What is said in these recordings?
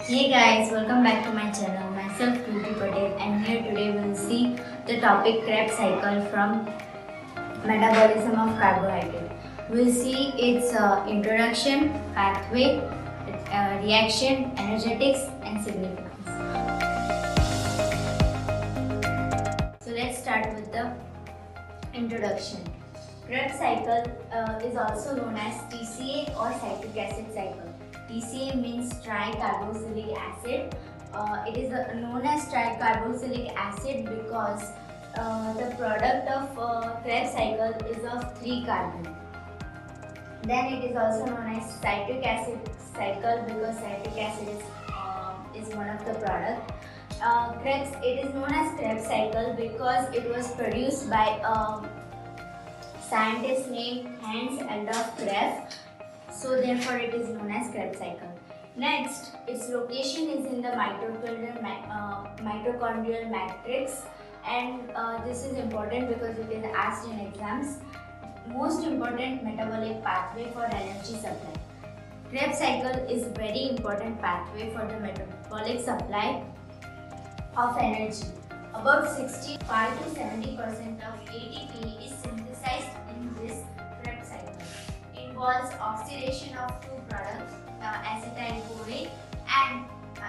Hey guys, welcome back to my channel. Myself Kriti Patel, and here today we'll see the topic Krebs cycle from metabolism of carbohydrate. We'll see its introduction, pathway, reaction, energetics, and significance. So let's start with the introduction. Krebs cycle is also known as TCA or citric acid cycle. TCA means tricarboxylic acid. It is known as tricarboxylic acid because the product of Krebs cycle is of 3 carbon. Then it is also known as citric acid cycle because citric acid is one of the product. It is known as Krebs cycle because it was produced by a scientist named Hans Adolf Krebs. So therefore it is known as Krebs cycle. Next, its location is in the mitochondrial matrix, and this is important because it is asked in exams. Most important metabolic pathway for energy supply. Krebs cycle is very important pathway for the metabolic supply of energy. About 65 to 70% of ATP is synthesized in this Krebs cycle. Involves oxidation of two products, acetyl-CoA and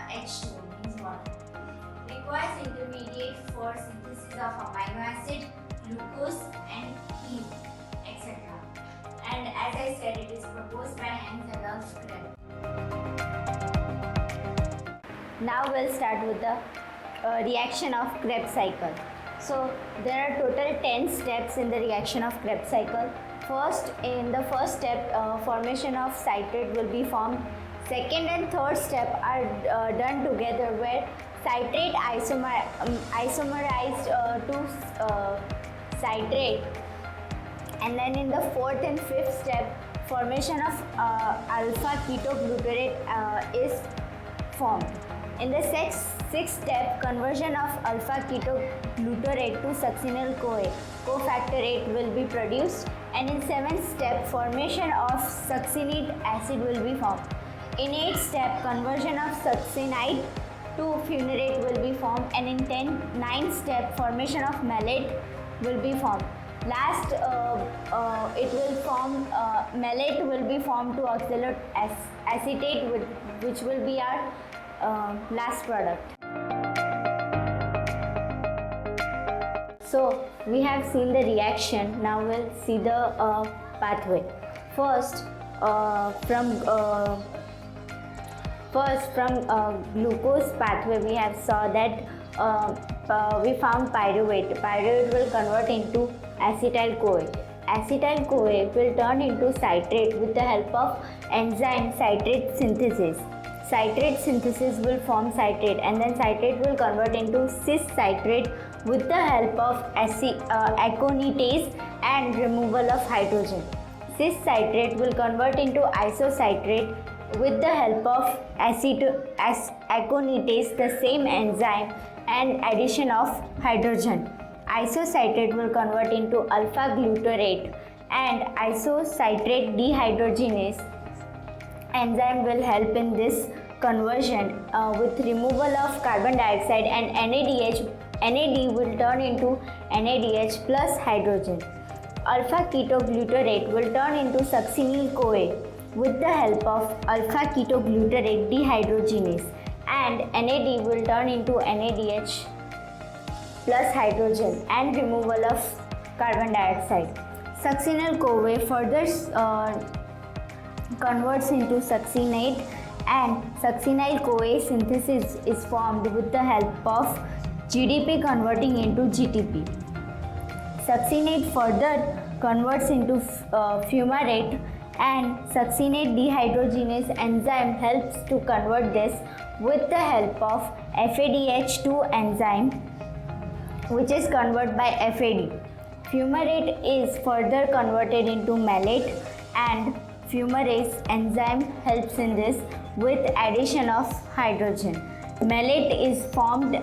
H2 means water. Requires intermediate for synthesis of amino acid, glucose and heme, etc. And as I said, it is proposed by Hans Adolf Krebs. Now we'll start with the reaction of Krebs cycle. So there are total 10 steps in the reaction of Krebs cycle. In the first step, formation of citrate will be formed. Second and third step are done together where citrate isomerized to citrate, and then in the fourth and fifth step, formation of alpha ketoglutarate is formed. In the sixth step, conversion of alpha ketoglutarate to succinyl-CoA cofactor 8 will be produced, and in seventh step, formation of succinate acid will be formed. In eighth step, conversion of succinate to fumarate will be formed, and in ninth step, formation of malate will be formed. Last, it will form malate will be formed to oxalate acetate, which will be our last product. So we have seen the reaction. Now we'll see the pathway. First, from glucose pathway, we have saw that we found pyruvate. Pyruvate will convert into acetyl-CoA. Acetyl-CoA will turn into citrate with the help of enzyme citrate synthesis. Citrate synthesis will form citrate, and then citrate will convert into cis-citrate with the help of aconitase and removal of hydrogen. Cis-citrate will convert into isocitrate with the help of aconitase, the same enzyme, and addition of hydrogen. Isocitrate will convert into alpha-glutarate, and isocitrate dehydrogenase enzyme will help in this conversion with removal of carbon dioxide, and NAD will turn into NADH plus hydrogen. Alpha ketoglutarate will turn into succinyl-CoA with the help of alpha ketoglutarate dehydrogenase, and NAD will turn into NADH plus hydrogen and removal of carbon dioxide. Succinyl-CoA further converts into succinate, and succinyl-CoA synthesis is formed with the help of GDP converting into GTP. Succinate further converts into fumarate, and succinate dehydrogenase enzyme helps to convert this with the help of FADH2 enzyme, which is converted by FAD. Fumarate is further converted into malate, and fumarase enzyme helps in this with addition of hydrogen. Malate is formed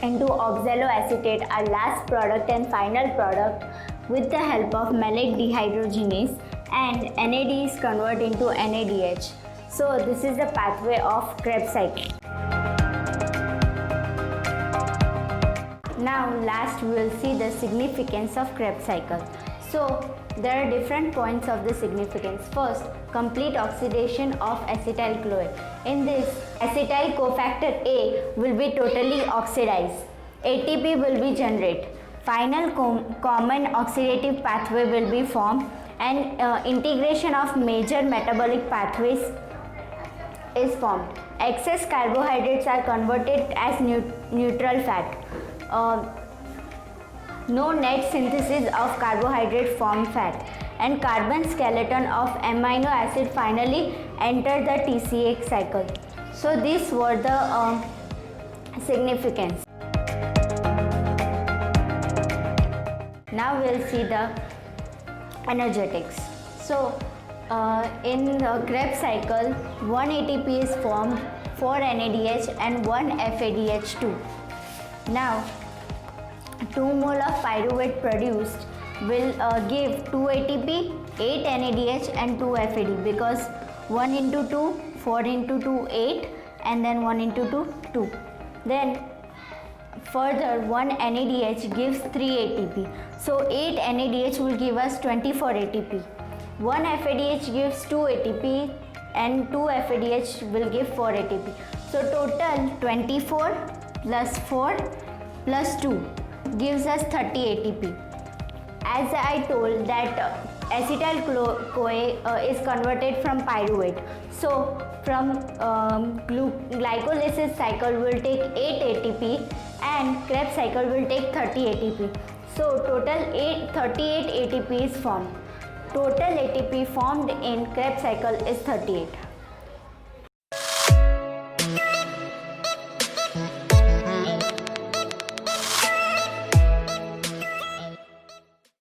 into oxaloacetate, our last product and final product, with the help of malate dehydrogenase, and NAD is converted into NADH. So this is the pathway of Krebs cycle. Now last we will see the significance of Krebs cycle. So there are different points of the significance. First, complete oxidation of acetyl-CoA. In this, acetyl cofactor A will be totally oxidized. ATP will be generated. Final common oxidative pathway will be formed, and integration of major metabolic pathways is formed. Excess carbohydrates are converted as neutral fat. No net synthesis of carbohydrate form fat, and carbon skeleton of amino acid finally enter the TCA cycle. So these were the significance. Now we'll see the energetics. So in the Krebs cycle, 1 ATP is formed, 4 NADH and 1 FADH2. Now 2 mole of pyruvate produced will give 2 ATP, 8 NADH and 2 FAD, because 1 into 2, 4 into 2, 8, and then 1 into 2, 2. Then further 1 NADH gives 3 ATP. So 8 NADH will give us 24 ATP. 1 FADH gives 2 ATP and 2 FADH will give 4 ATP. So total 24 plus 4 plus 2 gives us 30 ATP. As I told that acetyl-CoA is converted from pyruvate. So from glycolysis cycle will take 8 ATP and Krebs cycle will take 30 ATP. So total 38 ATP is formed. Total ATP formed in Krebs cycle is 38.